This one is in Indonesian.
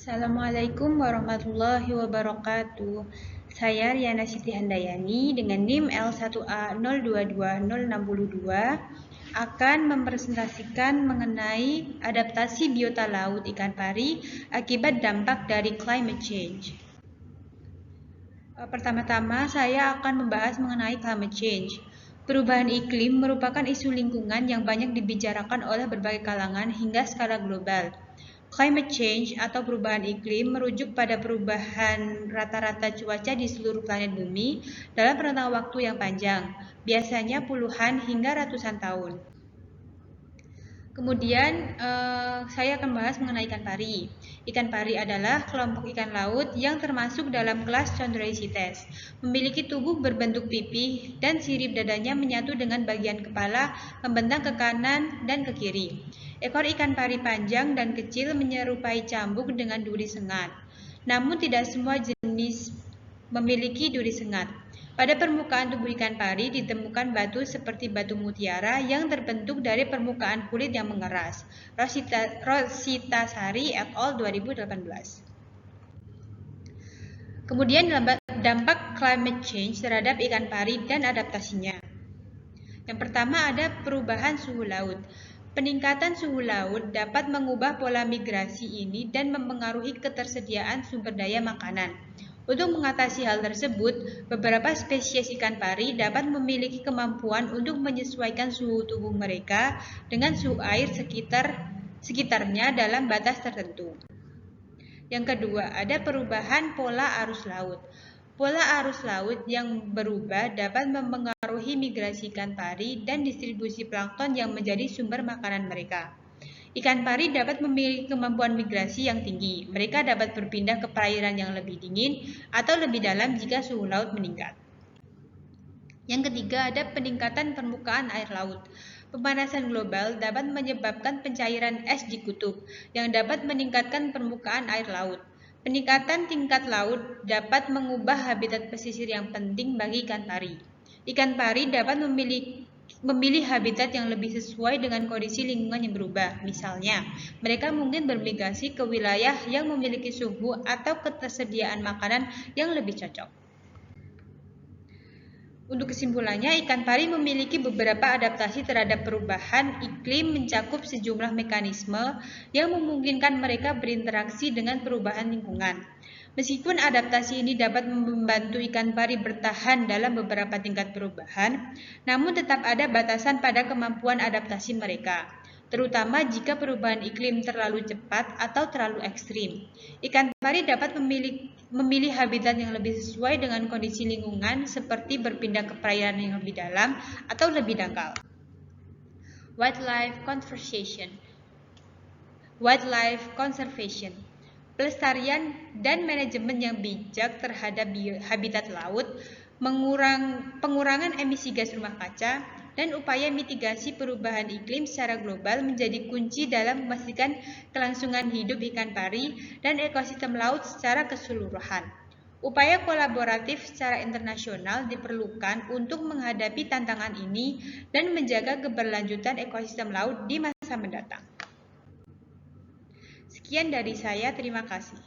Assalamualaikum warahmatullahi wabarakatuh. Saya Riana Siti Handayani dengan NIM L1A022062 akan mempresentasikan mengenai adaptasi biota laut ikan pari akibat dampak dari climate change. Pertama-tama saya akan membahas mengenai climate change. Perubahan iklim merupakan isu lingkungan yang banyak dibicarakan oleh berbagai kalangan hingga skala global. Climate change atau perubahan iklim merujuk pada perubahan rata-rata cuaca di seluruh planet bumi dalam rentang waktu yang panjang, biasanya puluhan hingga ratusan tahun. Kemudian saya akan bahas mengenai ikan pari. Ikan pari adalah kelompok ikan laut yang termasuk dalam kelas Chondroichthys. Memiliki tubuh berbentuk pipih dan sirip dadanya menyatu dengan bagian kepala membentang ke kanan dan ke kiri. Ekor ikan pari panjang dan kecil menyerupai cambuk dengan duri sengat. Namun tidak semua jenis memiliki duri sengat. Pada permukaan tubuh ikan pari ditemukan batu seperti batu mutiara yang terbentuk dari permukaan kulit yang mengeras. Rositasari et al. 2018. Kemudian dampak climate change terhadap ikan pari dan adaptasinya. Yang pertama ada perubahan suhu laut. Peningkatan suhu laut dapat mengubah pola migrasi ini dan mempengaruhi ketersediaan sumber daya makanan. Untuk mengatasi hal tersebut, beberapa spesies ikan pari dapat memiliki kemampuan untuk menyesuaikan suhu tubuh mereka dengan suhu air sekitarnya dalam batas tertentu. Yang kedua, ada perubahan pola arus laut. Pola arus laut yang berubah dapat mempengaruhi migrasi ikan pari dan distribusi plankton yang menjadi sumber makanan mereka. Ikan pari dapat memiliki kemampuan migrasi yang tinggi. Mereka dapat berpindah ke perairan yang lebih dingin atau lebih dalam jika suhu laut meningkat. Yang ketiga, ada peningkatan permukaan air laut. Pemanasan global dapat menyebabkan pencairan es di kutub, yang dapat meningkatkan permukaan air laut. Peningkatan tingkat laut dapat mengubah habitat pesisir yang penting bagi ikan pari. Ikan pari dapat memilih habitat yang lebih sesuai dengan kondisi lingkungan yang berubah. Misalnya, mereka mungkin bermigrasi ke wilayah yang memiliki suhu atau ketersediaan makanan yang lebih cocok. Untuk kesimpulannya, ikan pari memiliki beberapa adaptasi terhadap perubahan iklim mencakup sejumlah mekanisme yang memungkinkan mereka berinteraksi dengan perubahan lingkungan. Meskipun adaptasi ini dapat membantu ikan pari bertahan dalam beberapa tingkat perubahan, namun tetap ada batasan pada kemampuan adaptasi mereka, terutama jika perubahan iklim terlalu cepat atau terlalu ekstrim. Ikan pari dapat memilih habitat yang lebih sesuai dengan kondisi lingkungan, seperti berpindah ke perairan yang lebih dalam atau lebih dangkal. Wildlife conservation. Pelestarian dan manajemen yang bijak terhadap habitat laut, pengurangan emisi gas rumah kaca, dan upaya mitigasi perubahan iklim secara global menjadi kunci dalam memastikan kelangsungan hidup ikan pari dan ekosistem laut secara keseluruhan. Upaya kolaboratif secara internasional diperlukan untuk menghadapi tantangan ini dan menjaga keberlanjutan ekosistem laut di masa mendatang. Sekian dari saya, terima kasih.